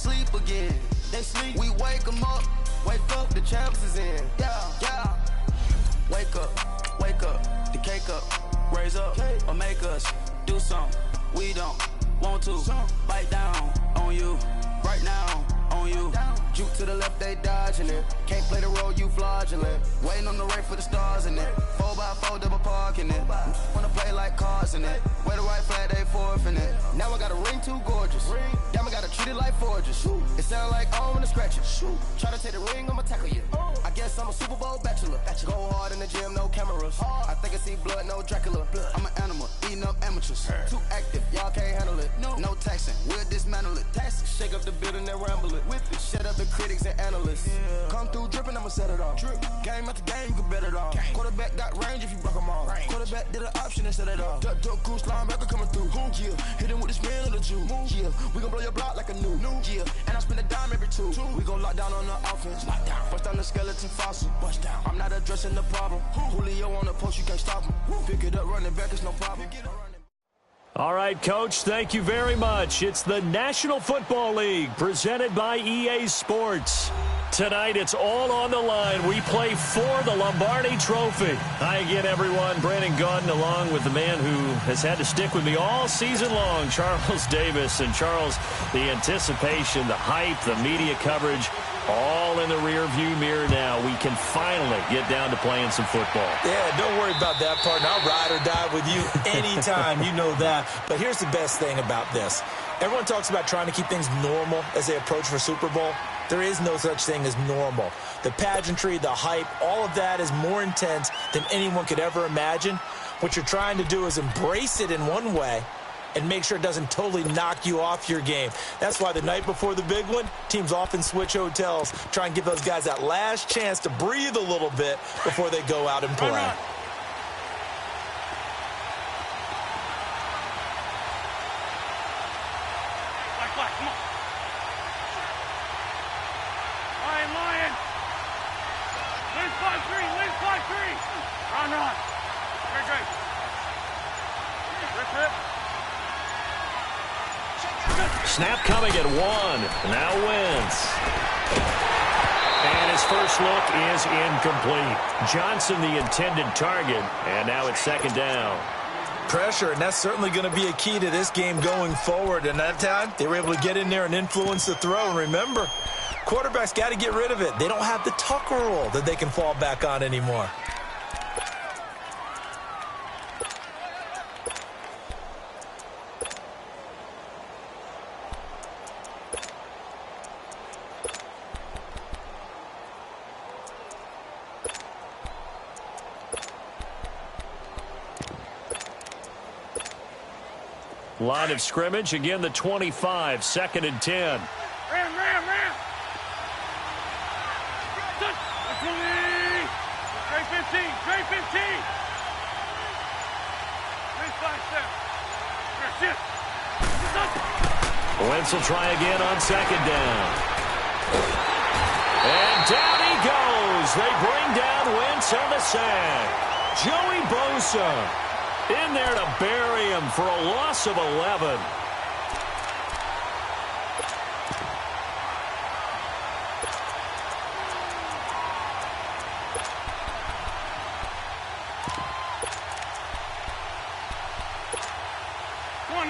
sleep again. They sleep. We wake them up. Wake up, the champs is in. Yeah. Wake up. The cake up. Raise up or make us do something we don't want to. Bite down on you right now. On you. Juke to the left, they dodging it. Can't play the role, you fraudulent. Waiting on the rain for the stars in it. 4x4 double parking it. Wanna play like cars in it. Wear the white flag, they forfeit it. Now I got a ring too gorgeous. Damn, I gotta treat it like forges. It sound like I'm gonna scratch it. Try to take the ring, I'ma tackle you. I guess I'm a Super Bowl bachelor. Go hard in the gym, no cameras. I think I see blood, no Dracula. I'm an animal, eating up amateurs. Too active, y'all can't handle it. No taxing, we'll dismantle it. Shake up the building and ramble it. Shut up the critics and analysts. Come through dripping, I'ma set it off. Game after game, you can bet it off. Quarterback got range if you block them all. Quarterback did an option and set it off. Duck, goose, linebacker coming through. Yeah, hit him with the spin of the Jew. Yeah, we gon' blow your block like a new. Yeah, and I spend a dime every two. We gon' lock down on the offense. Bust down the skeleton fossil. I'm not addressing the problem. Julio on the post, you can't stop him. Pick it up, running back, it's no problem. All right, Coach, thank you very much. It's the National Football League presented by EA Sports. Tonight, it's all on the line. We play for the Lombardi Trophy. Hi again, everyone. Brandon Gaudin along with the man who has had to stick with me all season long, Charles Davis. And, Charles, the anticipation, the hype, the media coverage, all in the rear-view mirror now. We can finally get down to playing some football. Yeah, don't worry about that, partner. I'll ride or die with you anytime. You know that. But here's the best thing about this. Everyone talks about trying to keep things normal as they approach for Super Bowl. There is no such thing as normal. The pageantry, the hype, all of that is more intense than anyone could ever imagine. What you're trying to do is embrace it in one way and make sure it doesn't totally knock you off your game. That's why the night before the big one, teams often switch hotels, try and give those guys that last chance to breathe a little bit before they go out and play. Snap coming at one. Now Wentz. And his first look is incomplete. Johnson, the intended target. And now it's second down. Pressure, and that's certainly going to be a key to this game going forward. And that time, they were able to get in there and influence the throw. And remember, quarterbacks got to get rid of it. They don't have the Tucker rule that they can fall back on anymore. Line of scrimmage, again the 25, second and 10. Ram. Straight 15. Wentz will try again on second down. And down he goes. They bring down Wentz on the sack. Joey Bosa in there to bury him for a loss of 11.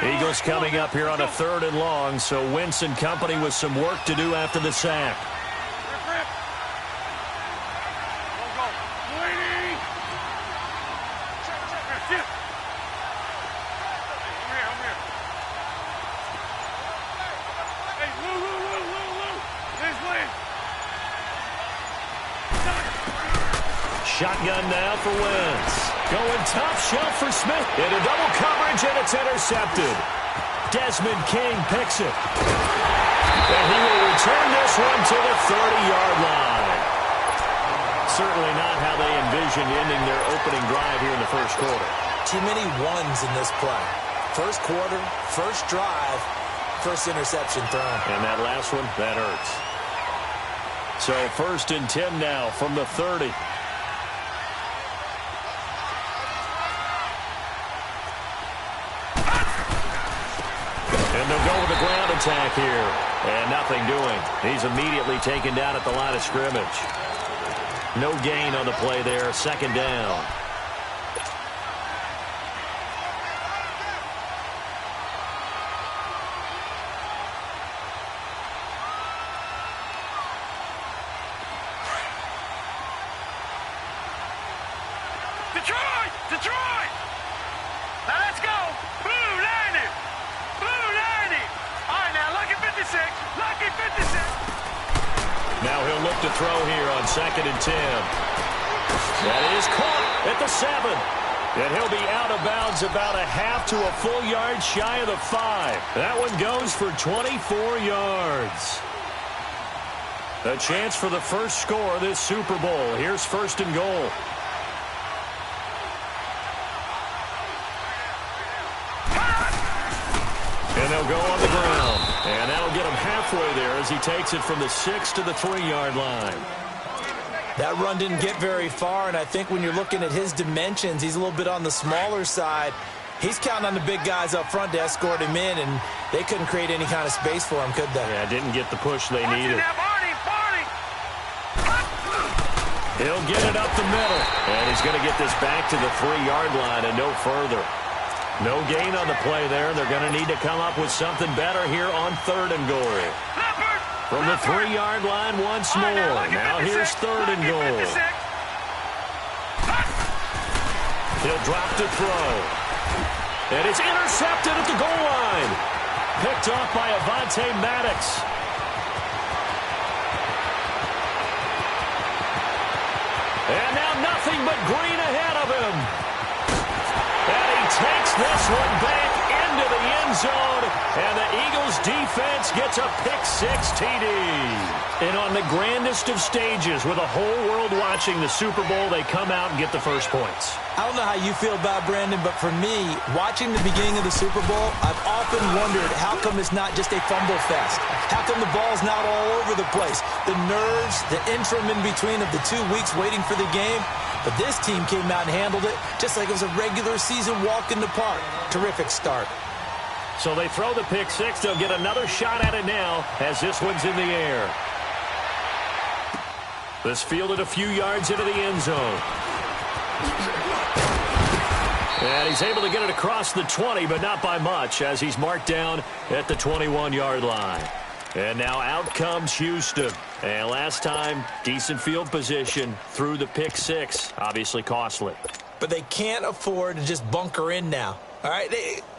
Eagles coming up here on a 3rd and long, so Wentz and company with some work to do after the sack. Shotgun now for Wentz. Going top shelf for Smith. Into double coverage, and it's intercepted. Desmond King picks it. And he will return this one to the 30-yard line. Certainly not how they envisioned ending their opening drive here in the first quarter. Too many ones in this play. First quarter, first drive, first interception thrown. And that last one, that hurts. So 1st and 10 now from the 30. And they'll go to the ground to contact here. And nothing doing. He's immediately taken down at the line of scrimmage. No gain on the play there. Second down. Detroit! Detroit! Now let's go! Blue 90! Blue 90! All right, now lucky 56! Lucky 56! Now he'll look to throw here on 2nd and 10. That is caught at the 7. And he'll be out of bounds about a half to a full yard shy of the 5. That one goes for 24 yards. A chance for the first score of this Super Bowl. Here's 1st and goal. And they'll go on the ground. And that'll get him halfway there as he takes it from the 6 to the 3-yard line. That run didn't get very far, and I think when you're looking at his dimensions, he's a little bit on the smaller side. He's counting on the big guys up front to escort him in, and they couldn't create any kind of space for him, could they? Yeah, didn't get the push they needed. He'll get it up the middle, and he's going to get this back to the 3-yard line and no further. No gain on the play there. They're going to need to come up with something better here on 3rd and goal. From the 3-yard line once more. Now here's 3rd and goal. He'll drop to throw. And it's intercepted at the goal line. Picked off by Avonte Maddox. And now nothing but green ahead of him. And he takes this one back into the end zone. And the Eagles defense gets a pick-6 TD. And on the grandest of stages, with the whole world watching the Super Bowl, they come out and get the first points. I don't know how you feel about it, Brandon, but for me, watching the beginning of the Super Bowl, I've often wondered how come it's not just a fumble fest? How come the ball's not all over the place? The nerves, the interim in between of the 2 weeks waiting for the game. But this team came out and handled it just like it was a regular season walk in the park. Terrific start. So they throw the pick-6. They'll get another shot at it now as this one's in the air. This fielded a few yards into the end zone. And he's able to get it across the 20, but not by much, as he's marked down at the 21-yard line. And now out comes Houston. And last time, decent field position through the pick-6. Obviously costly. But they can't afford to just bunker in now. All right,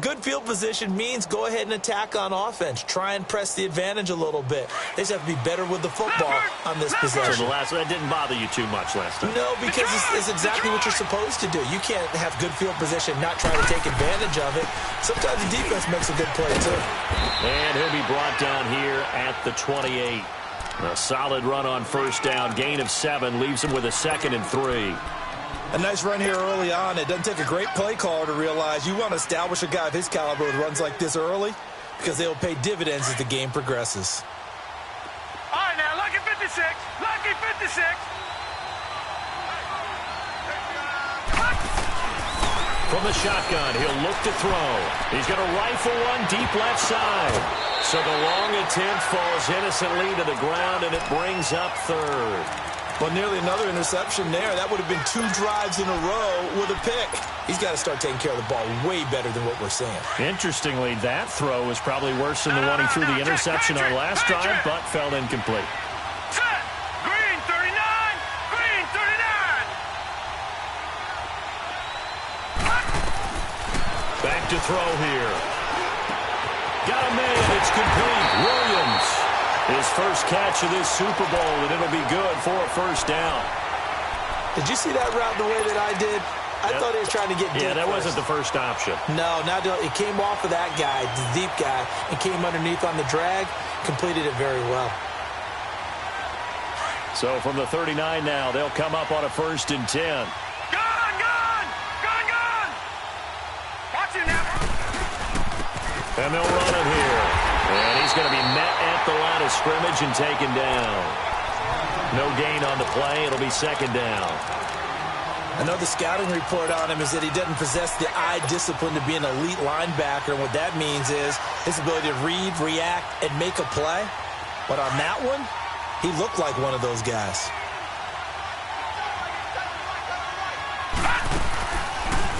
good field position means go ahead and attack on offense. Try and press the advantage a little bit. They just have to be better with the football on this possession. So that didn't bother you too much last time? No, because it's exactly what you're supposed to do. You can't have good field position, not try to take advantage of it. Sometimes the defense makes a good play, too. And he'll be brought down here at the 28. A solid run on 1st down. Gain of 7 leaves him with a 2nd and 3. A nice run here early on. It doesn't take a great play caller to realize you want to establish a guy of his caliber with runs like this early because they'll pay dividends as the game progresses. All right, now, lucky 56. Lucky 56. From the shotgun, he'll look to throw. He's going to rifle one deep left side. So the long attempt falls innocently to the ground, and it brings up 3rd. Well, nearly another interception there. That would have been 2 drives in a row with a pick. He's got to start taking care of the ball way better than what we're seeing. Interestingly, that throw was probably worse than the one he threw the interception on last drive, but fell incomplete. Set. Green 39. Green 39. Back to throw here. Got a man. It's complete. Williams. His first catch of this Super Bowl, and it'll be good for a 1st down. Did you see that route the way that I did? I thought he was trying to get deep. Yeah, that wasn't the first option. No, it came off of that guy, the deep guy, and came underneath on the drag. Completed it very well. So from the 39 now, they'll come up on a 1st and 10. Gone, gone. Gone, gone. Watch it now. And they'll run it here. And he's going to be met at the line of scrimmage and taken down. No gain on the play. It'll be 2nd down. I know the scouting report on him is that he doesn't possess the eye discipline to be an elite linebacker. And what that means is his ability to read, react, and make a play. But on that one, he looked like one of those guys.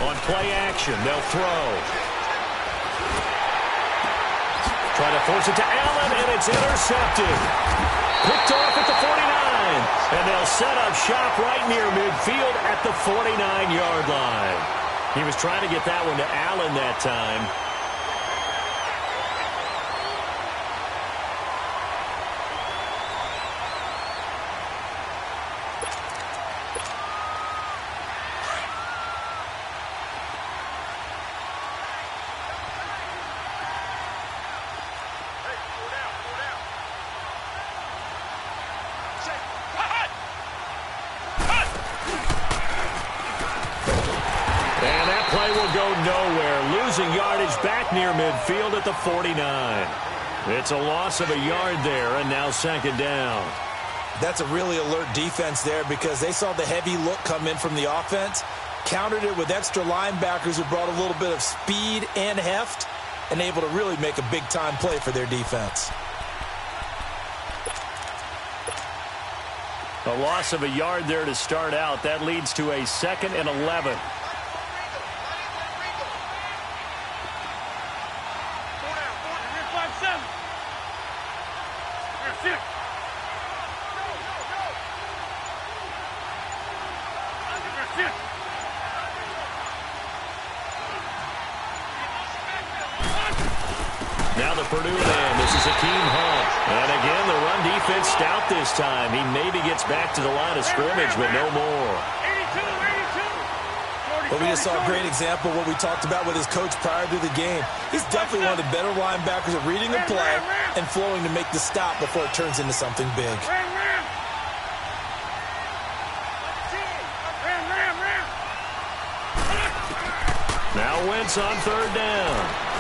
On play action, they'll throw. Try to force it to Allen, and it's intercepted. Picked off at the 49. And they'll set up shop right near midfield at the 49-yard line. He was trying to get that one to Allen that time. Back near midfield at the 49. It's a loss of a yard there, and now second down. That's a really alert defense there because they saw the heavy look come in from the offense, countered it with extra linebackers who brought a little bit of speed and heft, and able to really make a big-time play for their defense. A loss of a yard there to start out. That leads to a 2nd and 11. Now the Purdue man, this is Akeem Hunt. And again, the run defense stout this time. He maybe gets back to the line of scrimmage, but no more. But we just saw a great example of what we talked about with his coach prior to the game. He's definitely one of the better linebackers at reading the play and flowing to make the stop before it turns into something big. Now Wentz on third down.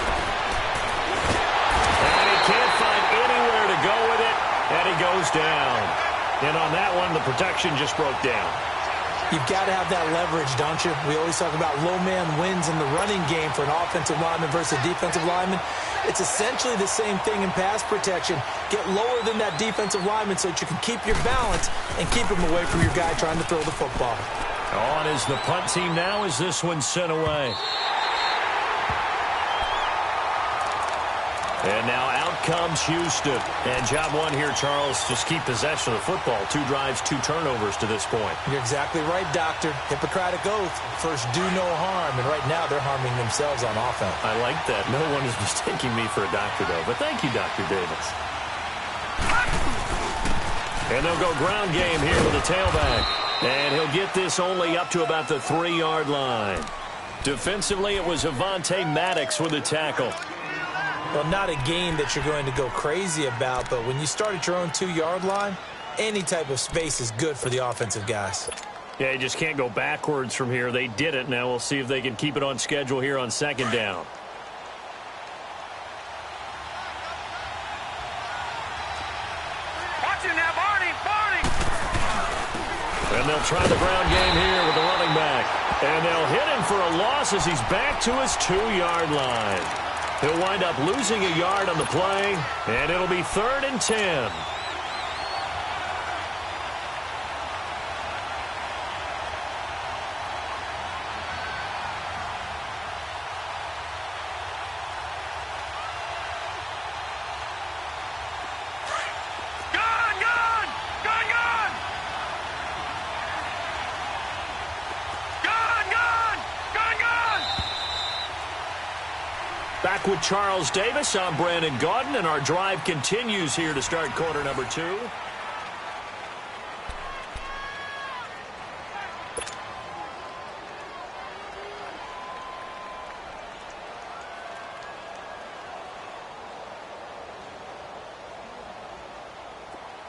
And he can't find anywhere to go with it, and he goes down. And on that one, the protection just broke down. You've got to have that leverage, don't you? We always talk about low man wins in the running game for an offensive lineman versus a defensive lineman. It's essentially the same thing in pass protection. Get lower than that defensive lineman so that you can keep your balance and keep him away from your guy trying to throw the football. On is the punt team now as this one's sent away. And now out comes Houston. And job one here, Charles, just keep possession of the football. 2 drives, 2 turnovers to this point. You're exactly right, Doctor. Hippocratic oath. First, do no harm. And right now, they're harming themselves on offense. I like that. No one is mistaking me for a doctor, though. But thank you, Dr. Davis. And they'll go ground game here with a tailback. And he'll get this only up to about the 3-yard line. Defensively, it was Avonte Maddox with a tackle. Well, not a game that you're going to go crazy about, but when you start at your own 2-yard line, any type of space is good for the offensive guys. Yeah, you just can't go backwards from here. They did it. Now we'll see if they can keep it on schedule here on second down. Watch him now, Barney! And they'll try the ground game here with the running back. And they'll hit him for a loss as he's back to his 2-yard line. He'll wind up losing a yard on the play, and it'll be 3rd and 10. Back with Charles Davis. I'm Brandon Gaudin, and our drive continues here to start quarter number 2.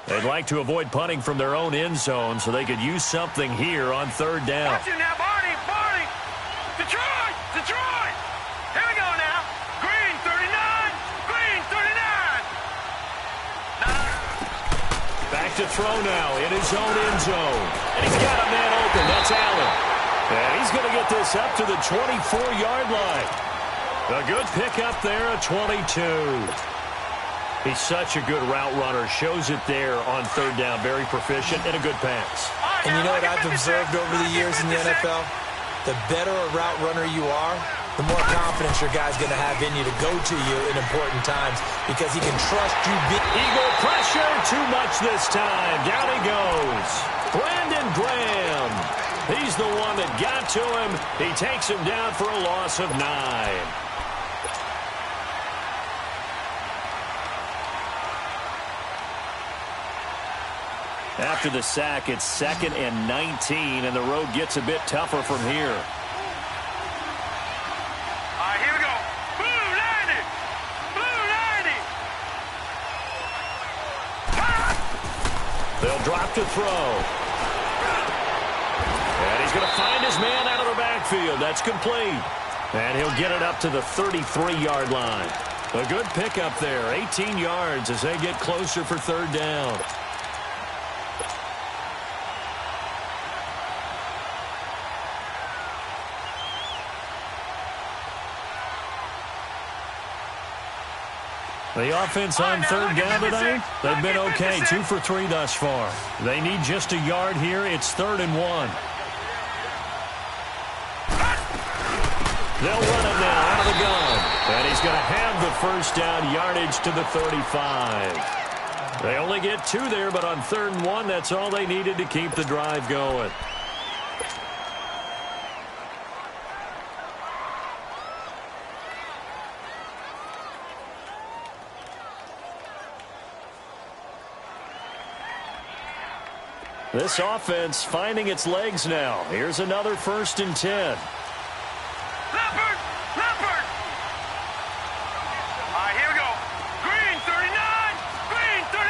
They'd like to avoid punting from their own end zone so they could use something here on 3rd down. Watch him now, Barney! Detroit! Detroit! Here we go now. Green 39! Green 39! Back to throw now in his own end zone. And he's got a man open. That's Allen. And he's going to get this up to the 24-yard line. A good pickup there, a 22. He's such a good route runner. Shows it there on third down. Very proficient and a good pass. And you know what I've observed over the years in the NFL? The better a route runner you are, the more confidence your guy's going to have in you to go to you in important times because he can trust you. Eagle pressure, too much this time. Down he goes. Brandon Graham. He's the one that got to him. He takes him down for a loss of 9. After the sack, it's 2nd and 19, and the road gets a bit tougher from here. All right, here we go. Blue 90. Blue 90. They'll drop to throw. And he's going to find his man out of the backfield. That's complete. And he'll get it up to the 33-yard line. A good pickup there, 18 yards as they get closer for third down. The offense on third down tonight, they've been okay. 2 for 3 thus far. They need just a yard here. It's 3rd and 1. They'll run it now out of the gun. And he's going to have the first down yardage to the 35. They only get 2 there, but on 3rd and 1, that's all they needed to keep the drive going. This offense finding its legs now. Here's another 1st and 10. Leopard! Leopard! All right, here we go. Green 39! Green 39!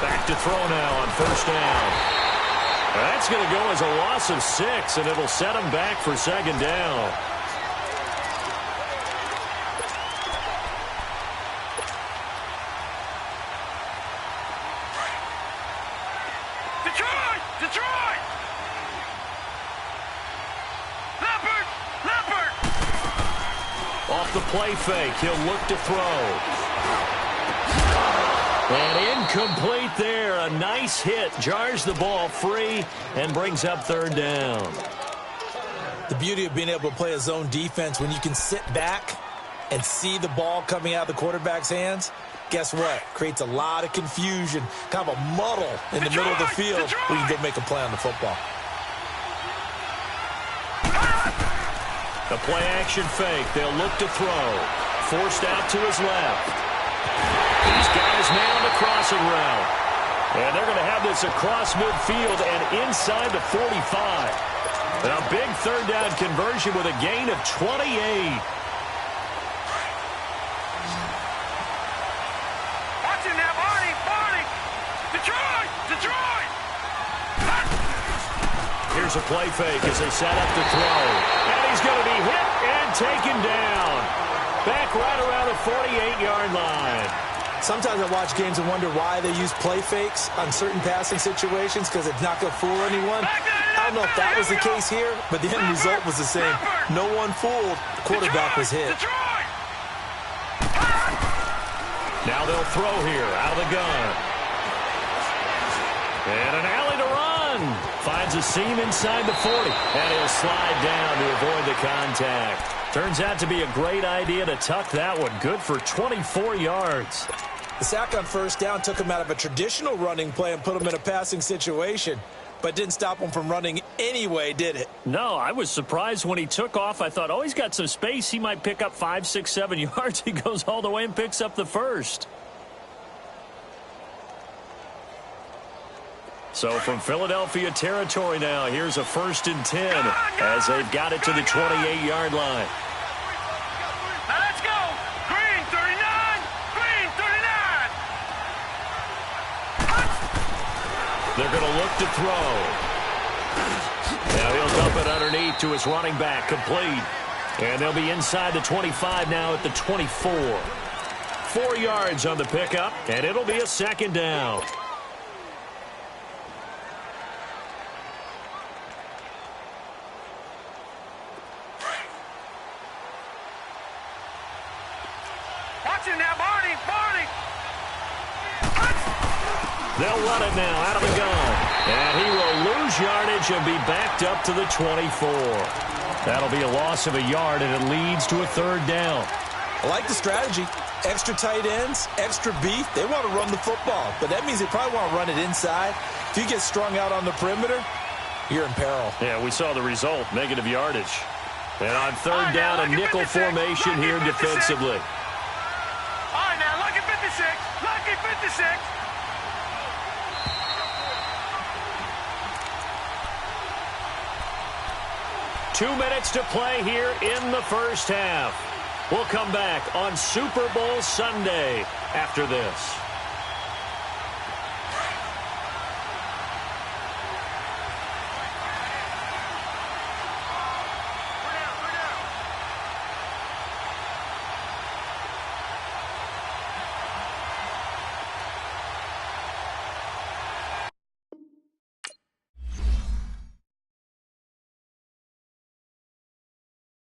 Back to throw now on 1st down. That's going to go as a loss of 6, and it'll set him back for 2nd down. Detroit! Leopard! Leopard! Off the play fake, he'll look to throw. And incomplete there. A nice hit. Jars the ball free and brings up 3rd down. The beauty of being able to play a zone defense when you can sit back and see the ball coming out of the quarterback's hands, guess what? Creates a lot of confusion, kind of a muddle in the middle of the field where you can go make a play on the football. The play action fake. They'll look to throw. Forced out to his left. He's got his man on the crossing route. And they're going to have this across midfield and inside the 45. And a big 3rd down conversion with a gain of 28. Here's a play fake as they set up to throw. And he's going to be hit and taken down. Back right around the 48-yard line. Sometimes I watch games and wonder why they use play fakes on certain passing situations because it's not going to fool anyone. I don't know if that was the case here, but the end result was the same. No one fooled. The quarterback was hit. Now they'll throw here out of the gun. And an alley to run. Finds a seam inside the 40. And he'll slide down to avoid the contact. Turns out to be a great idea to tuck that one. Good for 24 yards. The sack on 1st down took him out of a traditional running play and put him in a passing situation. But didn't stop him from running anyway, did it? No, I was surprised when he took off. I thought, oh, he's got some space. He might pick up 5, 6, 7 yards. He goes all the way and picks up the 1st. So from Philadelphia territory now, here's a 1st and 10 as they've got it to the 28-yard line. Now let's go. Green 39. Green 39. They're going to look to throw. Now he'll dump it underneath to his running back, complete. And they'll be inside the 25 now at the 24. 4 yards on the pickup, and it'll be a 2nd down. Watch it now, Barney. Barney. They'll run it now out of the gun. And he will lose yardage and be backed up to the 24. That'll be a loss of a yard, and it leads to a third down. I like the strategy. Extra tight ends, extra beef. They want to run the football, but that means they probably want to run it inside. If you get strung out on the perimeter, you're in peril. Yeah, we saw the result, negative yardage. And on third down, a nickel formation here defensively. All right, now, lucky 56. Lucky 56. Two minutes to play here in the first half. We'll come back on Super Bowl Sunday after this.